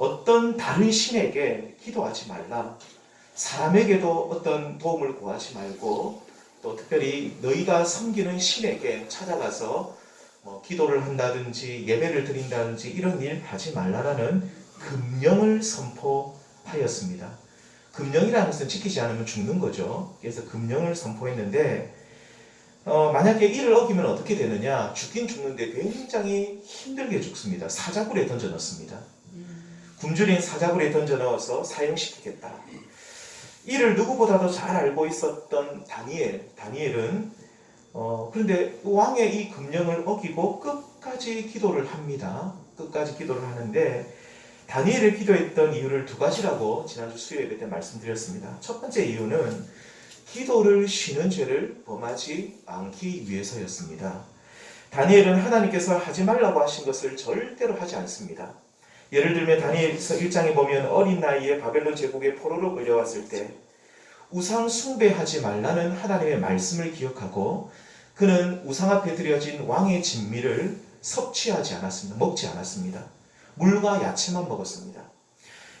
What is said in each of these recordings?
어떤 다른 신에게 기도하지 말라. 사람에게도 어떤 도움을 구하지 말고 또 특별히 너희가 섬기는 신에게 찾아가서 기도를 한다든지 예배를 드린다든지 이런 일 하지 말라라는 금령을 선포하였습니다. 금령이라는 것은 지키지 않으면 죽는 거죠. 그래서 금령을 선포했는데 만약에 이를 어기면 어떻게 되느냐? 죽긴 죽는데 굉장히 힘들게 죽습니다. 사자굴에 던져 넣습니다. 굶주린 사자굴에 던져 넣어서 사형시키겠다. 이를 누구보다도 잘 알고 있었던 다니엘은 그런데 왕의 이 금령을 어기고 끝까지 기도를 합니다. 끝까지 기도를 하는데 다니엘을 기도했던 이유를 두 가지라고 지난주 수요일에 때 말씀드렸습니다. 첫 번째 이유는 기도를 쉬는 죄를 범하지 않기 위해서였습니다. 다니엘은 하나님께서 하지 말라고 하신 것을 절대로 하지 않습니다. 예를 들면 다니엘서 1장에 보면 어린 나이에 바벨론 제국에 포로로 끌려왔을 때 우상 숭배하지 말라는 하나님의 말씀을 기억하고 그는 우상 앞에 드려진 왕의 진미를 섭취하지 않았습니다. 먹지 않았습니다. 물과 야채만 먹었습니다.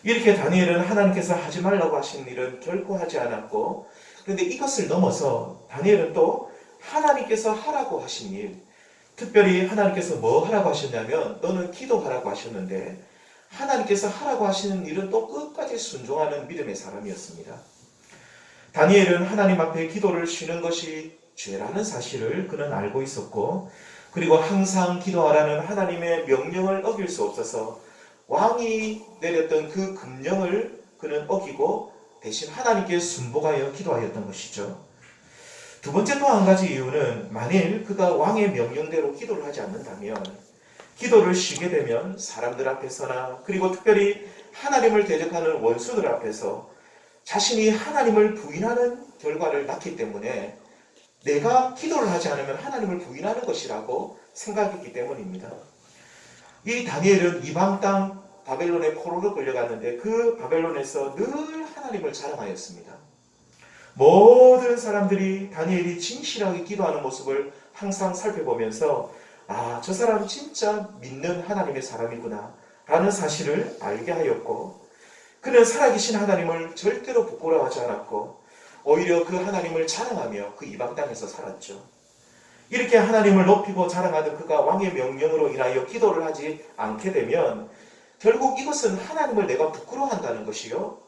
이렇게 다니엘은 하나님께서 하지 말라고 하신 일은 결코 하지 않았고 그런데 이것을 넘어서 다니엘은 또 하나님께서 하라고 하신 일, 특별히 하나님께서 뭐 하라고 하셨냐면 너는 기도하라고 하셨는데 하나님께서 하라고 하시는 일은 또 끝까지 순종하는 믿음의 사람이었습니다. 다니엘은 하나님 앞에 기도를 쉬는 것이 죄라는 사실을 그는 알고 있었고 그리고 항상 기도하라는 하나님의 명령을 어길 수 없어서 왕이 내렸던 그 금령을 그는 어기고 대신 하나님께 순복하여 기도하였던 것이죠. 두 번째 또 한 가지 이유는 만일 그가 왕의 명령대로 기도를 하지 않는다면 기도를 쉬게 되면 사람들 앞에서나 그리고 특별히 하나님을 대적하는 원수들 앞에서 자신이 하나님을 부인하는 결과를 낳기 때문에 내가 기도를 하지 않으면 하나님을 부인하는 것이라고 생각했기 때문입니다. 이 다니엘은 이방 땅 바벨론의 포로로 끌려갔는데 그 바벨론에서 늘 하나님을 자랑하였습니다. 모든 사람들이 다니엘이 진실하게 기도하는 모습을 항상 살펴보면서 저 사람 진짜 믿는 하나님의 사람이구나 라는 사실을 알게 하였고 그는 살아계신 하나님을 절대로 부끄러워하지 않았고 오히려 그 하나님을 자랑하며 그 이방 땅에서 살았죠. 이렇게 하나님을 높이고 자랑하던 그가 왕의 명령으로 인하여 기도를 하지 않게 되면 결국 이것은 하나님을 내가 부끄러워한다는 것이요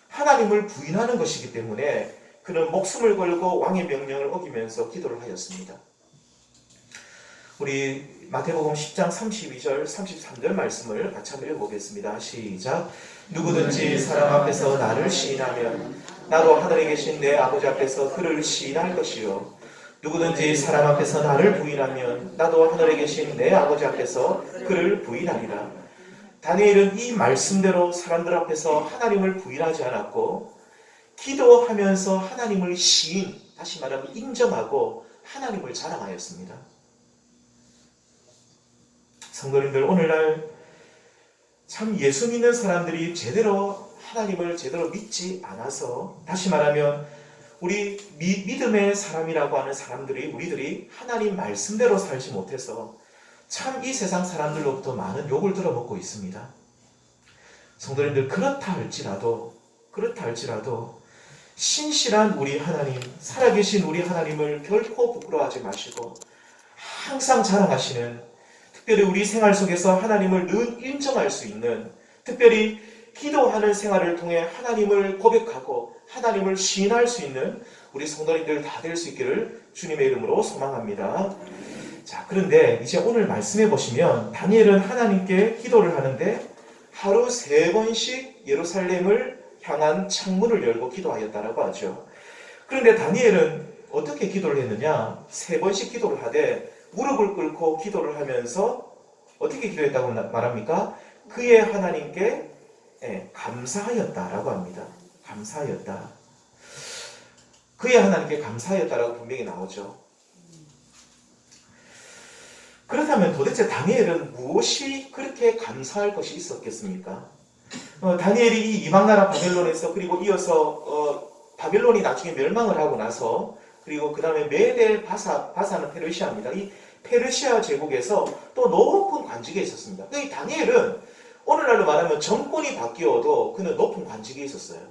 하나님을 부인하는 것이기 때문에 그는 목숨을 걸고 왕의 명령을 어기면서 기도를 하였습니다. 우리 마태복음 10장 32절 33절 말씀을 같이 한번 읽어보겠습니다. 시작. 누구든지 사람 앞에서 나를 시인하면 나도 하늘에 계신 내 아버지 앞에서 그를 시인할 것이요 누구든지 사람 앞에서 나를 부인하면 나도 하늘에 계신 내 아버지 앞에서 그를 부인하리라. 다니엘은 이 말씀대로 사람들 앞에서 하나님을 부인하지 않았고 기도하면서 하나님을 다시 말하면 인정하고 하나님을 자랑하였습니다. 성도님들, 오늘날 참 예수 믿는 사람들이 제대로 하나님을 제대로 믿지 않아서 다시 말하면 우리 믿음의 사람이라고 하는 우리들이 하나님 말씀대로 살지 못해서 참 이 세상 사람들로부터 많은 욕을 들어먹고 있습니다. 성도님들, 그렇다 할지라도 신실한 우리 하나님, 살아계신 우리 하나님을 결코 부끄러워하지 마시고 항상 자랑하시는, 특별히 우리 생활 속에서 하나님을 늘 인정할 수 있는, 특별히 기도하는 생활을 통해 하나님을 고백하고 하나님을 시인할 수 있는 우리 성도님들 다 될 수 있기를 주님의 이름으로 소망합니다. 자, 그런데 이제 오늘 말씀해 보시면 다니엘은 하나님께 기도를 하는데 하루 3번씩 예루살렘을 향한 창문을 열고 기도하였다라고 하죠. 그런데 다니엘은 어떻게 기도를 했느냐? 3번씩 기도를 하되 무릎을 꿇고 기도를 하면서 어떻게 기도했다고 말합니까? 그의 하나님께 감사하였다라고 합니다. 감사하였다. 그의 하나님께 감사하였다라고 분명히 나오죠. 그렇다면 도대체 다니엘은 무엇이 그렇게 감사할 것이 있었겠습니까? 다니엘이 이 이방나라 바벨론에서 그리고 이어서 바벨론이 나중에 멸망을 하고 나서 그리고 그 다음에 메데 바사는 페르시아입니다. 이 페르시아 제국에서 또 높은 관직에 있었습니다. 이 다니엘은 오늘날로 말하면 정권이 바뀌어도 그는 높은 관직이 있었어요.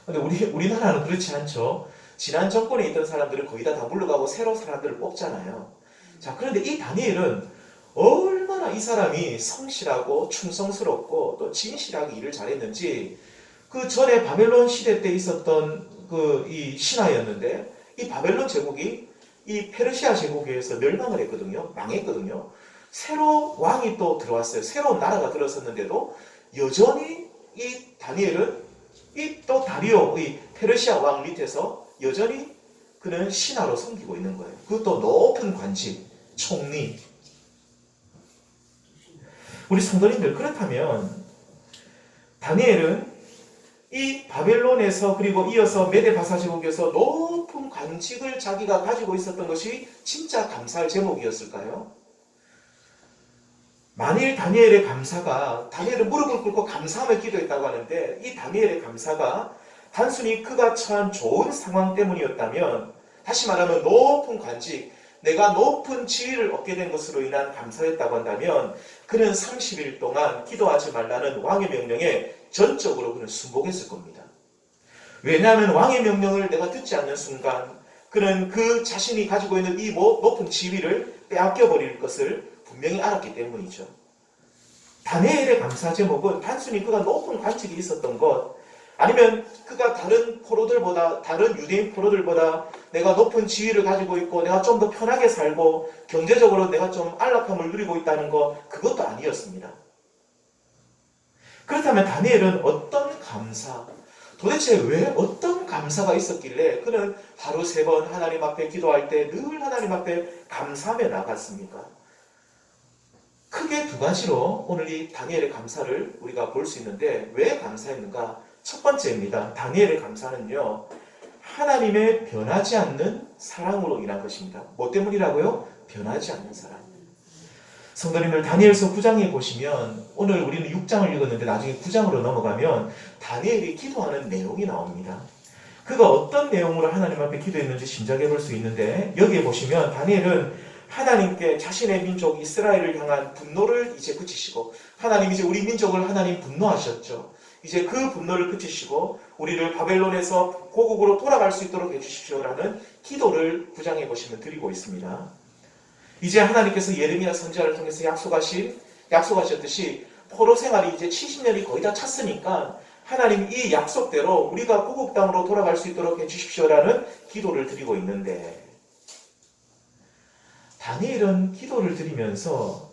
근데 우리나라는 그렇지 않죠. 지난 정권에 있던 사람들은 거의 다 물러가고 새로 사람들을 뽑잖아요. 자, 그런데 이 다니엘은 얼마나 이 사람이 성실하고 충성스럽고 또 진실하게 일을 잘했는지 그 전에 바벨론 시대 때 있었던 그 이 신하였는데 이 바벨론 제국이 이 페르시아 제국에 의해서 멸망을 했거든요. 망했거든요. 새로 왕이 또 들어왔어요. 새로운 나라가 들어섰는데도 여전히 이 다니엘은 이 또 다리오 이 페르시아 왕 밑에서 여전히 그는 신하로 섬기고 있는 거예요. 그것도 높은 관직, 총리. 우리 성도님들 그렇다면 다니엘은 이 바벨론에서 그리고 이어서 메데바사 제국에서 높은 관직을 자기가 가지고 있었던 것이 진짜 감사할 제목이었을까요? 만일 다니엘의 감사가 다니엘은 무릎을 꿇고 감사하며 기도했다고 하는데 이 다니엘의 감사가 단순히 그가 처한 좋은 상황 때문이었다면 다시 말하면 높은 관직, 내가 높은 지위를 얻게 된 것으로 인한 감사였다고 한다면 그는 30일 동안 기도하지 말라는 왕의 명령에 전적으로 그는 순복했을 겁니다. 왜냐하면 왕의 명령을 내가 듣지 않는 순간 그는 그 자신이 가지고 있는 이 높은 지위를 빼앗겨 버릴 것을 분명히 알았기 때문이죠. 다니엘의 감사 제목은 단순히 그가 높은 관직이 있었던 것 아니면 그가 다른 포로들보다 다른 유대인 포로들보다 내가 높은 지위를 가지고 있고 내가 좀 더 편하게 살고 경제적으로 내가 좀 안락함을 누리고 있다는 것 그것도 아니었습니다. 그렇다면 다니엘은 어떤 감사 도대체 왜 어떤 감사가 있었길래 그는 하루 3번 하나님 앞에 기도할 때 늘 하나님 앞에 감사하며 나갔습니까? 크게 2가지로 오늘 이 다니엘의 감사를 우리가 볼 수 있는데 왜 감사했는가? 첫 번째입니다. 다니엘의 감사는요. 하나님의 변하지 않는 사랑으로 인한 것입니다. 뭐 때문이라고요? 변하지 않는 사랑. 성도님들 다니엘서 9장에 보시면 오늘 우리는 6장을 읽었는데 나중에 9장으로 넘어가면 다니엘이 기도하는 내용이 나옵니다. 그가 어떤 내용으로 하나님 앞에 기도했는지 짐작해 볼 수 있는데 여기에 보시면 다니엘은 하나님께 자신의 민족 이스라엘을 향한 분노를 이제 그치시고 하나님 이제 우리 민족을 하나님 분노하셨죠. 이제 그 분노를 그치시고 우리를 바벨론에서 고국으로 돌아갈 수 있도록 해주십시오라는 기도를 9장에 보시면 드리고 있습니다. 이제 하나님께서 예레미야 선지자를 통해서 약속하셨듯이 포로 생활이 이제 70년이 거의 다 찼으니까 하나님 이 약속대로 우리가 고국 땅으로 돌아갈 수 있도록 해주십시오라는 기도를 드리고 있는데 다니엘은 기도를 드리면서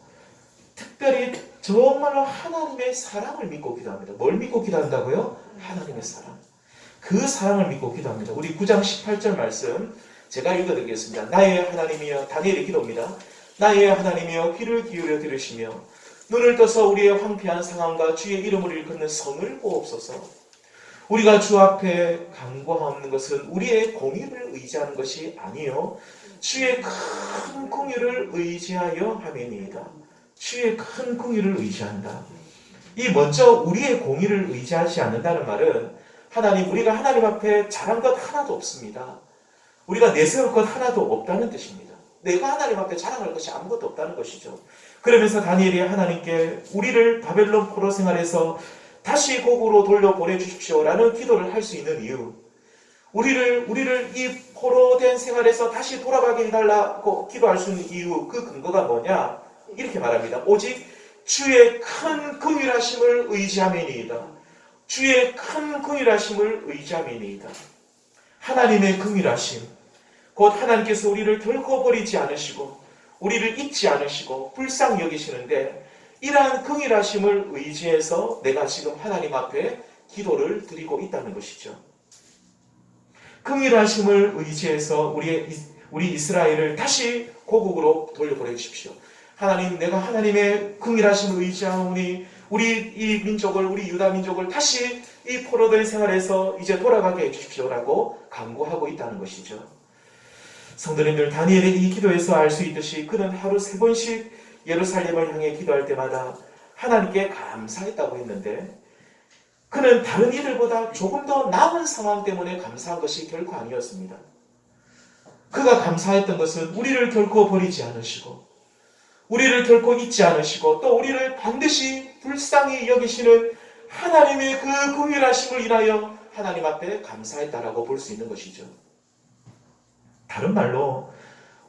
특별히 정말로 하나님의 사랑을 믿고 기도합니다. 뭘 믿고 기도한다고요? 하나님의 사랑. 그 사랑을 믿고 기도합니다. 우리 9장 18절 말씀 제가 읽어드리겠습니다. 나의 하나님이여, 다니엘의 기도입니다. 나의 하나님이여 귀를 기울여 들으시며 눈을 떠서 우리의 황폐한 상황과 주의 이름을 일컫는 성을 보옵소서. 우리가 주 앞에 간구하옵는 것은 우리의 공의를 의지하는 것이 아니요 주의 큰 공의를 의지하여 함이니이다. 주의 큰 공의를 의지한다. 이 먼저 우리의 공의를 의지하지 않는다는 말은 하나님 우리가 하나님 앞에 잘한 것 하나도 없습니다. 우리가 내세울 것 하나도 없다는 뜻입니다. 내가 하나님 앞에 자랑할 것이 아무것도 없다는 것이죠. 그러면서 다니엘이 하나님께 우리를 바벨론 포로 생활에서 다시 고국으로 돌려보내주십시오라는 기도를 할 수 있는 이유, 우리를 이 포로된 생활에서 다시 돌아가게 해달라고 기도할 수 있는 이유, 그 근거가 뭐냐? 이렇게 말합니다. 오직 주의 큰 긍휼하심을 의지함이니이다. 주의 큰 긍휼하심을 의지함이니이다. 하나님의 긍휼하심, 곧 하나님께서 우리를 결코 버리지 않으시고 우리를 잊지 않으시고 불쌍히 여기시는데 이러한 긍휼하심을 의지해서 내가 지금 하나님 앞에 기도를 드리고 있다는 것이죠. 긍휼하심을 의지해서 우리 이스라엘을 다시 고국으로 돌려보내주십시오. 하나님, 내가 하나님의 긍휼하심을 의지하오니 우리 이 민족을, 우리 유다 민족을 다시 이 포로된 생활에서 이제 돌아가게 해주십시오라고 간구하고 있다는 것이죠. 성도님들, 다니엘의 이 기도에서 알 수 있듯이 그는 하루 3번씩 예루살렘을 향해 기도할 때마다 하나님께 감사했다고 했는데 그는 다른 이들보다 조금 더 나은 상황 때문에 감사한 것이 결코 아니었습니다. 그가 감사했던 것은 우리를 결코 버리지 않으시고 우리를 결코 잊지 않으시고 또 우리를 반드시 불쌍히 여기시는 하나님의 그 긍휼하심을 인하여 하나님 앞에 감사했다라고 볼 수 있는 것이죠. 다른 말로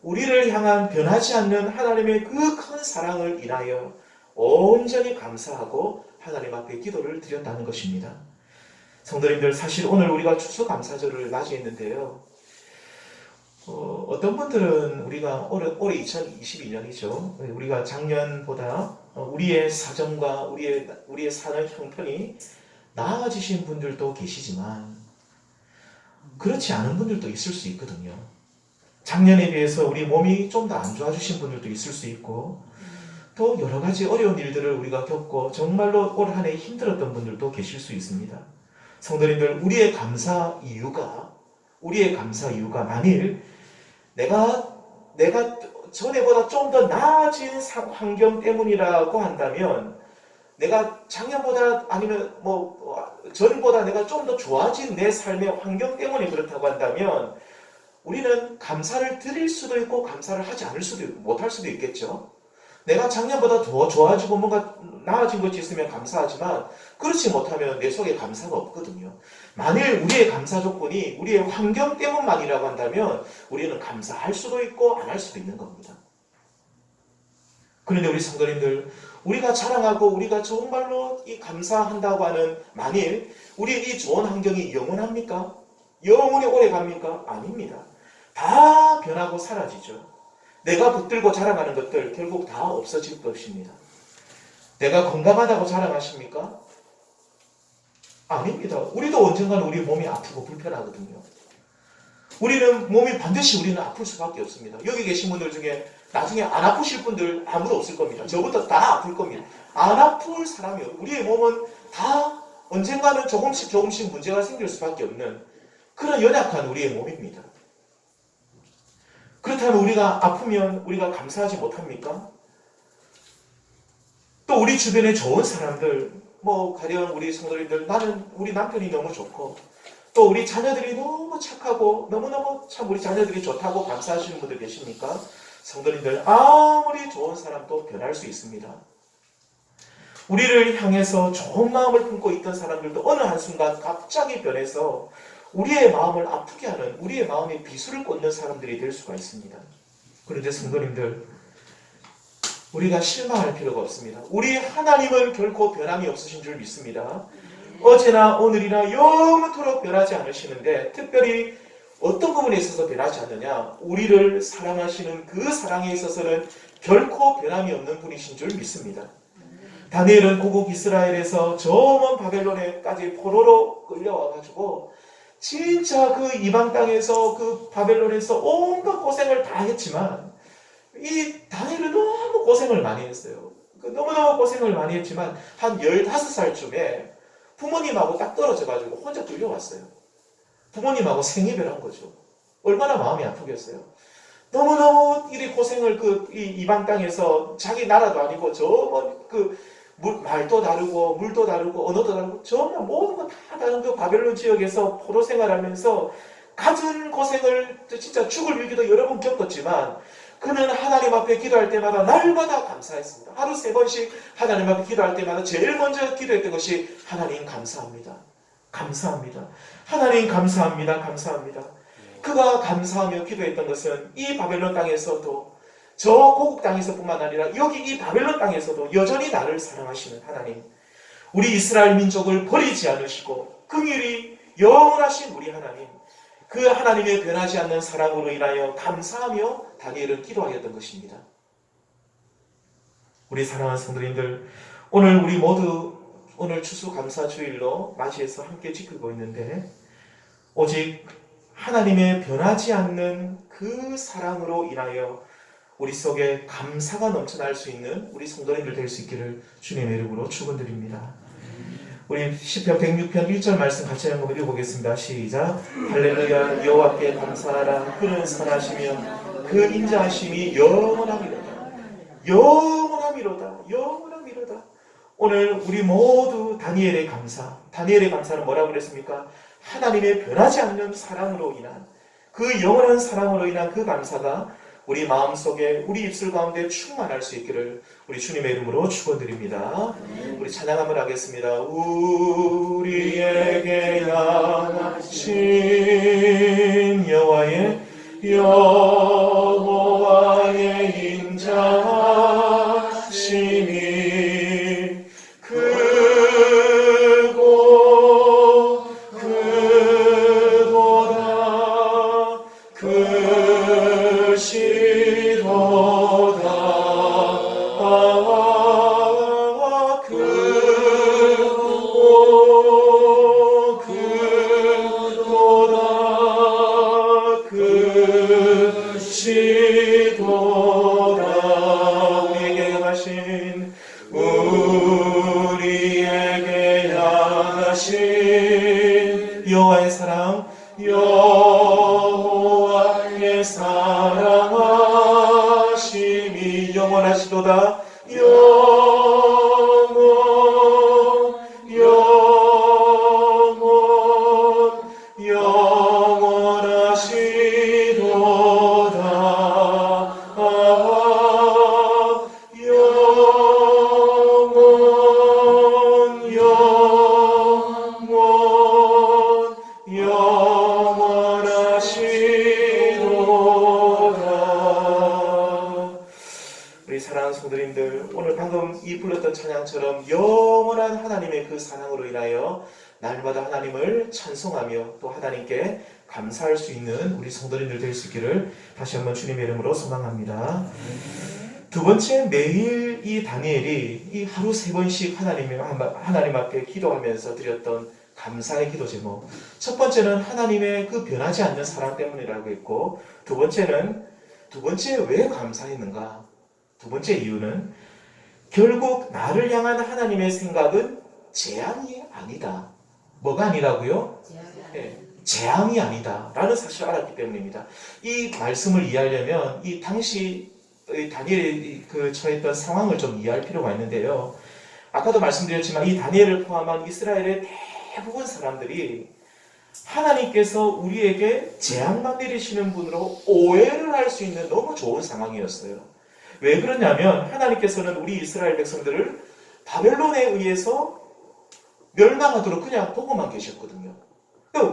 우리를 향한 변하지 않는 하나님의 그 큰 사랑을 인하여 온전히 감사하고 하나님 앞에 기도를 드렸다는 것입니다. 성도님들, 사실 오늘 우리가 추수감사절을 맞이했는데요. 어떤 분들은 우리가 올해 2022년이죠. 우리가 작년보다 우리의 사정과 우리의 사는 형편이 나아지신 분들도 계시지만 그렇지 않은 분들도 있을 수 있거든요. 작년에 비해서 우리 몸이 좀 더 안 좋아지신 분들도 있을 수 있고 또 여러 가지 어려운 일들을 우리가 겪고 정말로 올 한 해 힘들었던 분들도 계실 수 있습니다. 성도님들, 우리의 감사 이유가 만일 내가 전에보다 좀 더 나아진 환경 때문이라고 한다면, 내가 작년보다 아니면 전보다 내가 좀 더 좋아진 내 삶의 환경 때문에 그렇다고 한다면 우리는 감사를 드릴 수도 있고 감사를 하지 않을 수도 있고 못할 수도 있겠죠. 내가 작년보다 더 좋아지고 뭔가 나아진 것이 있으면 감사하지만 그렇지 못하면 내 속에 감사가 없거든요. 만일 우리의 감사 조건이 우리의 환경 때문만이라고 한다면 우리는 감사할 수도 있고 안 할 수도 있는 겁니다. 그런데 우리 성도님들, 우리가 자랑하고 우리가 정말로 이 감사한다고 하는, 만일 우리 이 좋은 환경이 영원합니까? 영원히 오래 갑니까? 아닙니다. 다 변하고 사라지죠. 내가 붙들고 자랑하는 것들 결국 다 없어질 것입니다. 내가 건강하다고 자랑하십니까? 아닙니다. 우리도 언젠가는 우리 몸이 아프고 불편하거든요. 반드시 우리는 아플 수밖에 없습니다. 여기 계신 분들 중에 나중에 안 아프실 분들 아무도 없을 겁니다. 저부터 다 아플 겁니다. 안 아플 사람이 없어요. 우리의 몸은 다 언젠가는 조금씩 문제가 생길 수밖에 없는 그런 연약한 우리의 몸입니다. 그렇다면 우리가 아프면 우리가 감사하지 못합니까? 또 우리 주변에 좋은 사람들, 가령 우리 성도님들, 우리 남편이 너무 좋고 또 우리 자녀들이 너무 착하고 너무너무 참 우리 자녀들이 좋다고 감사하시는 분들 계십니까? 성도님들, 아무리 좋은 사람도 변할 수 있습니다. 우리를 향해서 좋은 마음을 품고 있던 사람들도 어느 한순간 갑자기 변해서 우리의 마음을 아프게 하는, 우리의 마음에 비수를 꽂는 사람들이 될 수가 있습니다. 그런데 성도님들, 우리가 실망할 필요가 없습니다. 우리 하나님은 결코 변함이 없으신 줄 믿습니다. 어제나 오늘이나 영원토록 변하지 않으시는데, 특별히 어떤 부분에 있어서 변하지 않느냐? 우리를 사랑하시는 그 사랑에 있어서는 결코 변함이 없는 분이신 줄 믿습니다. 다니엘은 고국 이스라엘에서 저 먼 바벨론에까지 포로로 끌려와가지고 진짜 그 이방 땅에서 그 바벨론에서 온갖 고생을 다 했지만, 이 다니엘은 너무 고생을 많이 했어요. 너무너무 고생을 많이 했지만 한 15살쯤에 부모님하고 딱 떨어져가지고 혼자 끌려왔어요. 부모님하고 생이별한 거죠. 얼마나 마음이 아프겠어요. 너무너무 이 고생을 이 이방 땅에서, 자기 나라도 아니고 말도 다르고 물도 다르고 언어도 다르고 정말 모든 거 다 다른 그 바벨론 지역에서 포로 생활하면서 갖은 고생을 진짜 죽을 위기도 여러 번 겪었지만 그는 하나님 앞에 기도할 때마다 날마다 감사했습니다. 하루 3번씩 하나님 앞에 기도할 때마다 제일 먼저 기도했던 것이 하나님 감사합니다. 감사합니다. 하나님 감사합니다. 감사합니다. 그가 감사하며 기도했던 것은 이 바벨론 땅에서도, 저 고국 땅에서뿐만 아니라 여기 이 바벨론 땅에서도 여전히 나를 사랑하시는 하나님, 우리 이스라엘 민족을 버리지 않으시고 긍휼이 영원하신 우리 하나님, 그 하나님의 변하지 않는 사랑으로 인하여 감사하며 다니엘은 기도하였던 것입니다. 우리 사랑하는 성도님들, 오늘 우리 모두 오늘 추수감사주일로 맞이해서 함께 지키고 있는데, 오직 하나님의 변하지 않는 그 사랑으로 인하여 우리 속에 감사가 넘쳐날 수 있는 우리 성도님들 될 수 있기를 주님의 이름으로 축원드립니다. 우리 시편 106편 1절 말씀 같이 한번 읽어보겠습니다. 시작. 할렐루야. 여호와께 감사하라. 그는 선하시며 그 인자하심이 영원하미로다. 영원하미로다. 영원하미로다. 오늘 우리 모두 다니엘의 감사는 뭐라고 그랬습니까? 하나님의 변하지 않는 사랑으로 인한, 그 영원한 사랑으로 인한 그 감사가 우리 마음속에 우리 입술 가운데 충만할 수 있기를 우리 주님의 이름으로 축원드립니다. 우리 찬양 한번 하겠습니다. 우리에게 향하신 여호와의 인자심이 크고 크도다 크시도다 크고 크도다 크시도다 우리에게 향하신 여호와의 사랑 여호와의 사랑하심이 영원하시도다 우리 사랑하는 성도님들, 오늘 방금 이 불렀던 찬양처럼 영원한 하나님의 그 사랑으로 인하여 날마다 하나님을 찬송하며 또 하나님께 감사할 수 있는 우리 성도님들 될 수 있기를 다시 한번 주님의 이름으로 소망합니다. 두 번째, 매일 이 다니엘이 이 하루 3번씩 하나님 앞에 기도하면서 드렸던 감사의 기도 제목. 첫 번째는 하나님의 그 변하지 않는 사랑 때문이라고 했고, 두 번째 왜 감사했는가? 두 번째 이유는 결국 나를 향한 하나님의 생각은 재앙이 아니다. 뭐가 아니라고요? 재앙이 아니다 라는 사실을 알았기 때문입니다. 이 말씀을 이해하려면 이 당시 다니엘이 처했던 상황을 좀 이해할 필요가 있는데요. 아까도 말씀드렸지만 이 다니엘을 포함한 이스라엘의 대부분 사람들이 하나님께서 우리에게 재앙만 내리시는 분으로 오해를 할 수 있는 너무 좋은 상황이었어요. 왜 그러냐면 하나님께서는 우리 이스라엘 백성들을 바벨론에 의해서 멸망하도록 그냥 보고만 계셨거든요.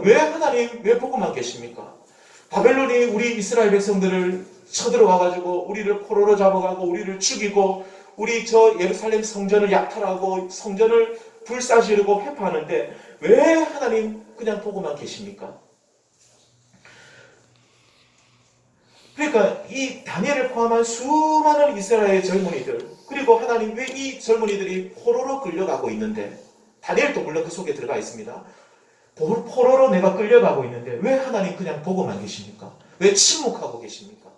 왜 보고만 계십니까? 바벨론이 우리 이스라엘 백성들을 쳐들어와가지고 우리를 포로로 잡아가고 우리를 죽이고 우리 저 예루살렘 성전을 약탈하고 성전을 불사지르고 회파하는데 왜 하나님 그냥 보고만 계십니까? 그러니까 이 다니엘을 포함한 수많은 이스라엘 젊은이들, 그리고 하나님 왜 이 젊은이들이 포로로 끌려가고 있는데, 다니엘도 물론 그 속에 들어가 있습니다. 포로로 내가 끌려가고 있는데 왜 하나님 그냥 보고만 계십니까? 왜 침묵하고 계십니까?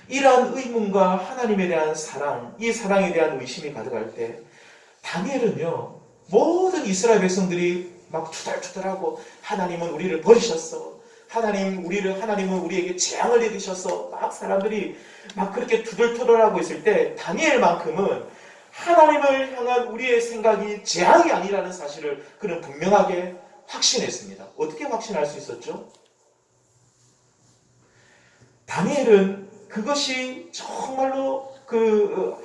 이러한 의문과 하나님에 대한 사랑, 이 사랑에 대한 의심이 가득할 때 다니엘은요, 모든 이스라엘 백성들이 막 투덜투덜하고 하나님은 우리를 버리셨어. 하나님은 우리에게 재앙을 내리셔서 막 사람들이 막 그렇게 투덜투덜하고 있을 때 다니엘만큼은 하나님을 향한 우리의 생각이 재앙이 아니라는 사실을 그는 분명하게 확신했습니다. 어떻게 확신할 수 있었죠? 다니엘은 그것이 정말로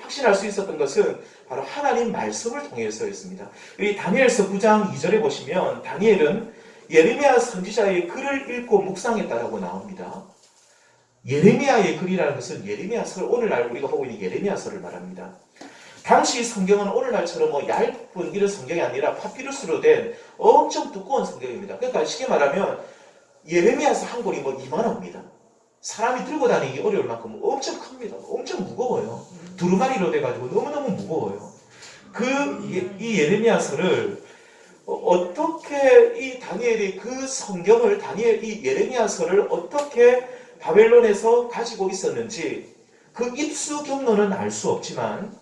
확신할 수 있었던 것은 바로 하나님 말씀을 통해서였습니다. 이 다니엘서 9장 2절에 보시면 다니엘은 예레미야 선지자의 글을 읽고 묵상했다라고 나옵니다. 예레미야의 글이라는 것은 예레미야서, 오늘날 우리가 보고 있는 예레미야서를 말합니다. 당시 성경은 오늘날처럼 얇은 이런 성경이 아니라 파피루스로 된 엄청 두꺼운 성경입니다. 그러니까 쉽게 말하면 예레미야서 한 권이 이만합니다. 사람이 들고 다니기 어려울 만큼 엄청 큽니다. 엄청 무거워요. 두루마리로 돼가지고 너무너무 무거워요. 이 예레미야서를 어떻게 이 다니엘이 그 성경을 이 예레미야서를 어떻게 바벨론에서 가지고 있었는지 그 입수 경로는 알 수 없지만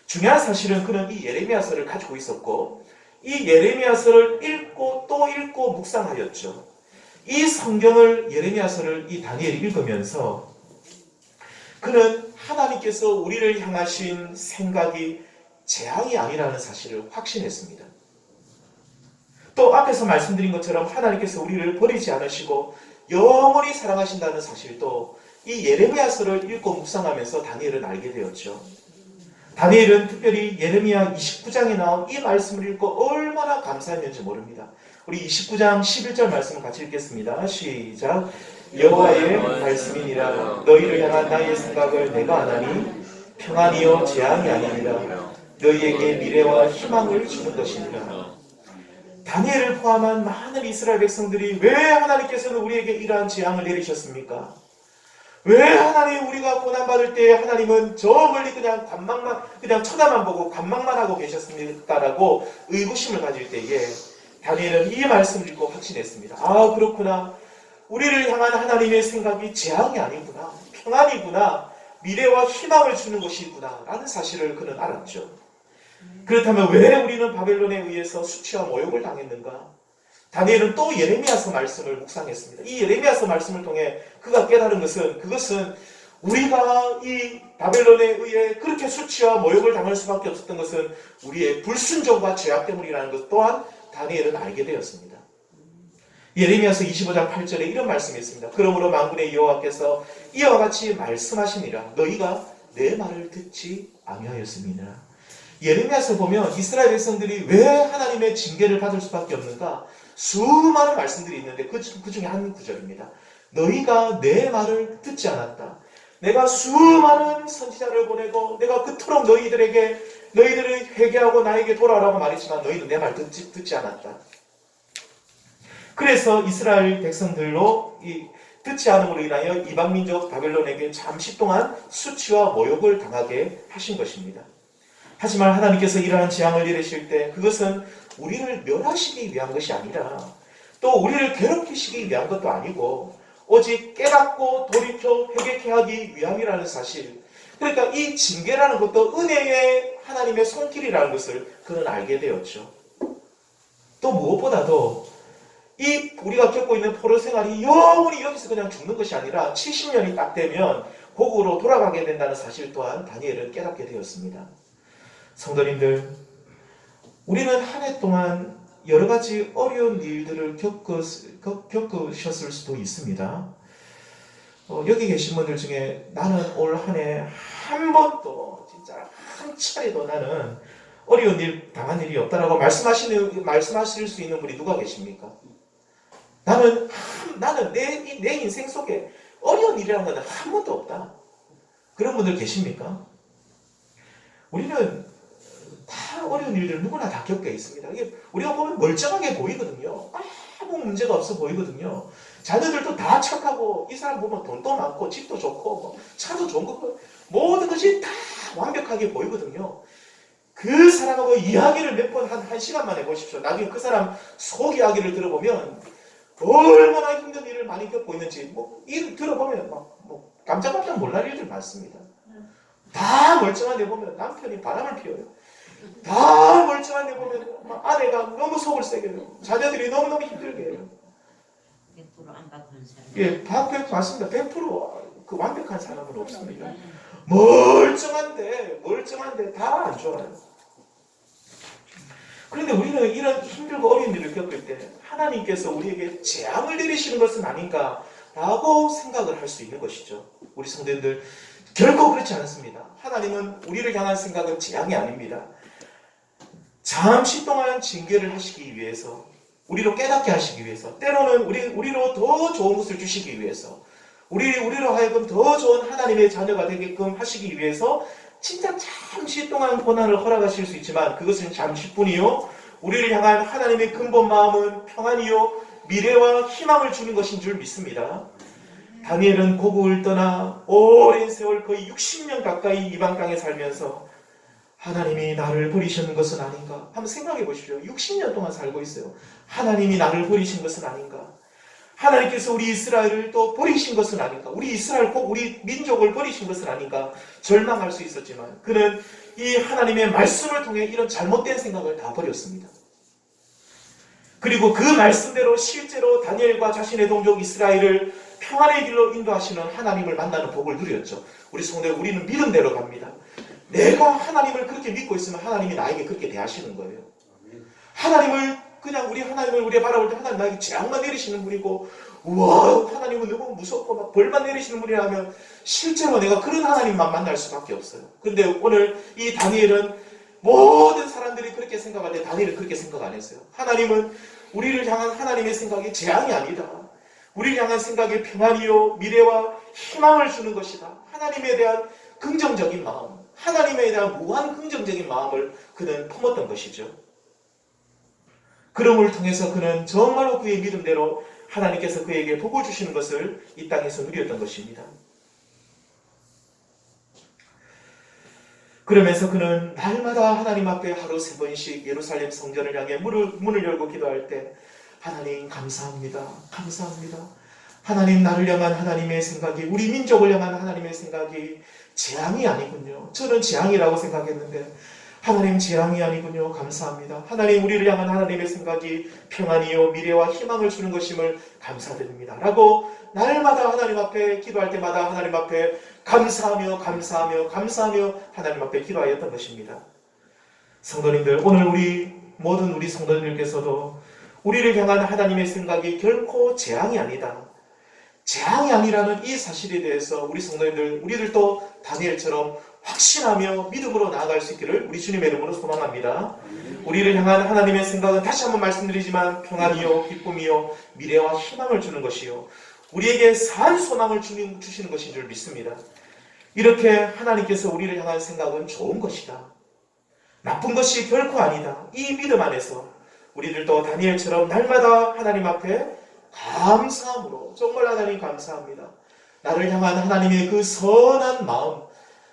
중요한 사실은 그는 이 예레미야서를 가지고 있었고 이 예레미야서를 읽고 또 읽고 묵상하였죠. 이 성경을 예레미야서를 이 다니엘이 읽으면서 그는 하나님께서 우리를 향하신 생각이 재앙이 아니라는 사실을 확신했습니다. 또 앞에서 말씀드린 것처럼 하나님께서 우리를 버리지 않으시고 영원히 사랑하신다는 사실도 이 예레미야서를 읽고 묵상하면서 다니엘은 알게 되었죠. 다니엘은 특별히 예레미야 29장에 나온 이 말씀을 읽고 얼마나 감사했는지 모릅니다. 우리 29장 11절 말씀을 같이 읽겠습니다. 시작. 여호와의 말씀이니라. 너희를 향한 나의 생각을 내가 아나니 평안이요 재앙이 아니니라. 너희에게 미래와 희망을 주는 것이니라. 다니엘을 포함한 많은 이스라엘 백성들이 왜 하나님께서는 우리에게 이러한 재앙을 내리셨습니까? 왜 하나님 우리가 고난받을 때 하나님은 저 멀리 그냥 관망만 그냥 쳐다만 보고 관망만 하고 계셨습니까라고 의구심을 가질 때에 다니엘은 이 말씀을 읽고 확신했습니다. 아 그렇구나. 우리를 향한 하나님의 생각이 재앙이 아니구나. 평안이구나. 미래와 희망을 주는 것이구나 라는 사실을 그는 알았죠. 그렇다면 왜 우리는 바벨론에 의해서 수치와 모욕을 당했는가? 다니엘은 또 예레미야서 말씀을 묵상했습니다. 이 예레미야서 말씀을 통해 그가 깨달은 그것은 우리가 이 바벨론에 의해 그렇게 수치와 모욕을 당할 수밖에 없었던 것은 우리의 불순종과 죄악 때문이라는 것 또한 다니엘은 알게 되었습니다. 예레미야서 25장 8절에 이런 말씀이 있습니다. 그러므로 만군의 여호와께서 이와 같이 말씀하시니라. 너희가 내 말을 듣지 아니하였음이니라. 예레미야서 보면 이스라엘 백성들이 왜 하나님의 징계를 받을 수밖에 없는가? 수많은 말씀들이 있는데 그 중에 한 구절입니다. 너희가 내 말을 듣지 않았다. 내가 수많은 선지자를 보내고 내가 그토록 너희들을 회개하고 나에게 돌아오라고 말했지만 너희는 내 말 듣지 않았다. 그래서 이스라엘 백성들로 듣지 않음으로 인하여 이방민족 바벨론에게 잠시 동안 수치와 모욕을 당하게 하신 것입니다. 하지만 하나님께서 이러한 재앙을 내리실 때 그것은 우리를 멸하시기 위한 것이 아니라 또 우리를 괴롭히시기 위한 것도 아니고 오직 깨닫고 돌이켜 회개케 하기 위함이라는 사실. 그러니까 이 징계라는 것도 은혜의 하나님의 손길이라는 것을 그는 알게 되었죠. 또 무엇보다도 이 우리가 겪고 있는 포로 생활이 영원히 여기서 그냥 죽는 것이 아니라 70년이 딱 되면 고국으로 돌아가게 된다는 사실 또한 다니엘은 깨닫게 되었습니다. 성도님들, 우리는 한 해 동안 여러 가지 어려운 일들을 겪으셨을 수도 있습니다. 여기 계신 분들 중에 나는 올 한 해 한 번도 진짜 한 차례도 나는 어려운 일 당한 일이 없다라고 말씀하실 수 있는 분이 누가 계십니까? 나는 내 인생 속에 어려운 일이라는 건 한 번도 없다. 그런 분들 계십니까? 우리는 다 어려운 일들 누구나 다 겪게 있습니다. 이게 우리가 보면 멀쩡하게 보이거든요. 아무 문제가 없어 보이거든요. 자녀들도 다 착하고 이 사람 보면 돈도 많고 집도 좋고 차도 좋은 거 모든 것이 다 완벽하게 보이거든요. 그 사람하고 이야기를 몇 번 한 시간만 해보십시오. 나중에 그 사람 속 이야기를 들어보면 얼마나 힘든 일을 많이 겪고 있는지 일 들어보면 깜짝깜짝 놀랄 일들 많습니다. 다 멀쩡한 데 보면 남편이 바람을 피워요. 다 멀쩡한 데 보면 아내가 너무 속을 세게 해요. 자녀들이 너무너무 힘들게 해요. 100% 완벽한 사람. 예, 맞습니다. 100% 완벽한 사람은 없습니다. 멀쩡한데 다 안 좋아요. 그런데 우리는 이런 힘들고 어려운 일을 겪을 때 하나님께서 우리에게 재앙을 내리시는 것은 아닌가라고 생각을 할 수 있는 것이죠. 우리 성도님들 결코 그렇지 않습니다. 하나님은 우리를 향한 생각은 재앙이 아닙니다. 잠시 동안 징계를 하시기 위해서, 우리로 깨닫게 하시기 위해서, 때로는 우리로 더 좋은 것을 주시기 위해서, 우리로 하여금 더 좋은 하나님의 자녀가 되게끔 하시기 위해서 진짜 잠시 동안 고난을 허락하실 수 있지만 그것은 잠시뿐이요. 우리를 향한 하나님의 근본 마음은 평안이요. 미래와 희망을 주는 것인 줄 믿습니다. 다니엘은 고국을 떠나 오랜 세월 거의 60년 가까이 이방 땅에 살면서 하나님이 나를 버리신 것은 아닌가? 한번 생각해 보십시오. 60년 동안 살고 있어요. 하나님이 나를 버리신 것은 아닌가? 하나님께서 우리 이스라엘을 또 버리신 것은 아닌가? 우리 민족을 버리신 것은 아닌가? 절망할 수 있었지만 그는 이 하나님의 말씀을 통해 이런 잘못된 생각을 다 버렸습니다. 그리고 그 말씀대로 실제로 다니엘과 자신의 동족 이스라엘을 평안의 길로 인도하시는 하나님을 만나는 복을 누렸죠. 우리 성도들, 우리는 믿음대로 갑니다. 내가 하나님을 그렇게 믿고 있으면 하나님이 나에게 그렇게 대하시는 거예요. 하나님을 그냥 우리 하나님을 우리가 바라볼 때 하나님 나에게 재앙만 내리시는 분이고, 우와 하나님은 너무 무섭고 막 벌만 내리시는 분이라면 실제로 내가 그런 하나님만 만날 수밖에 없어요. 그런데 오늘 이 다니엘은 모든 사람들이 그렇게 생각할 때 다니엘은 그렇게 생각 안 했어요. 하나님은 우리를 향한 하나님의 생각이 재앙이 아니다. 우리를 향한 생각이 평안이요 미래와 희망을 주는 것이다. 하나님에 대한 긍정적인 마음, 하나님에 대한 무한 긍정적인 마음을 그는 품었던 것이죠. 그럼을 통해서 그는 정말로 그의 믿음대로 하나님께서 그에게 복을 주시는 것을 이 땅에서 누렸던 것입니다. 그러면서 그는 날마다 하나님 앞에 하루 3번씩 예루살렘 성전을 향해 문을 열고 기도할 때 하나님 감사합니다. 감사합니다. 하나님 나를 향한 하나님의 생각이, 우리 민족을 향한 하나님의 생각이 재앙이 아니군요. 저는 재앙이라고 생각했는데 하나님 재앙이 아니군요. 감사합니다. 하나님 우리를 향한 하나님의 생각이 평안이요 미래와 희망을 주는 것임을 감사드립니다. 라고 날마다 하나님 앞에 기도할 때마다 하나님 앞에 감사하며 하나님 앞에 기도하였던 것입니다. 성도님들, 오늘 모든 우리 성도님들께서도 우리를 향한 하나님의 생각이 결코 재앙이 아니다. 재앙이 아니라는 이 사실에 대해서 우리 성도님들, 우리들도 다니엘처럼 확신하며 믿음으로 나아갈 수 있기를 우리 주님의 이름으로 소망합니다. 우리를 향한 하나님의 생각은 다시 한번 말씀드리지만 평안이요 기쁨이요 미래와 희망을 주는 것이요 우리에게 산 소망을 주시는 것인 줄 믿습니다. 이렇게 하나님께서 우리를 향한 생각은 좋은 것이다. 나쁜 것이 결코 아니다. 이 믿음 안에서 우리들도 다니엘처럼 날마다 하나님 앞에 감사함으로, 정말 하나님 감사합니다. 나를 향한 하나님의 그 선한 마음,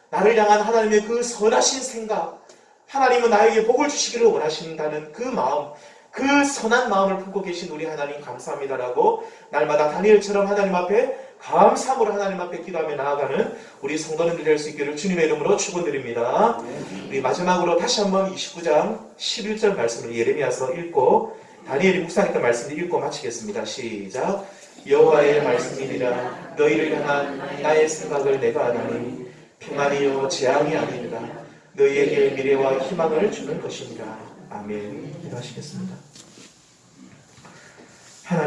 나를 향한 하나님의 그 선하신 생각, 하나님은 나에게 복을 주시기를 원하신다는 그 마음, 그 선한 마음을 품고 계신 우리 하나님 감사합니다라고 날마다 다니엘처럼 하나님 앞에 감사함으로 하나님 앞에 기도하며 나아가는 우리 성도님들 될 수 있기를 주님의 이름으로 축원드립니다. 우리 마지막으로 다시 한번 29장 11절 말씀을 예레미야서 읽고 다니엘이 묵상했던 말씀을 읽고 마치겠습니다. 시작. 여호와의 말씀이니라. 너희를 향한 나의 생각을 내가 아나니 평안이요 재앙이 아니니라. 너희에게 미래와 희망을 주는 것이니라. 아멘. 기도하시겠습니다. 하나님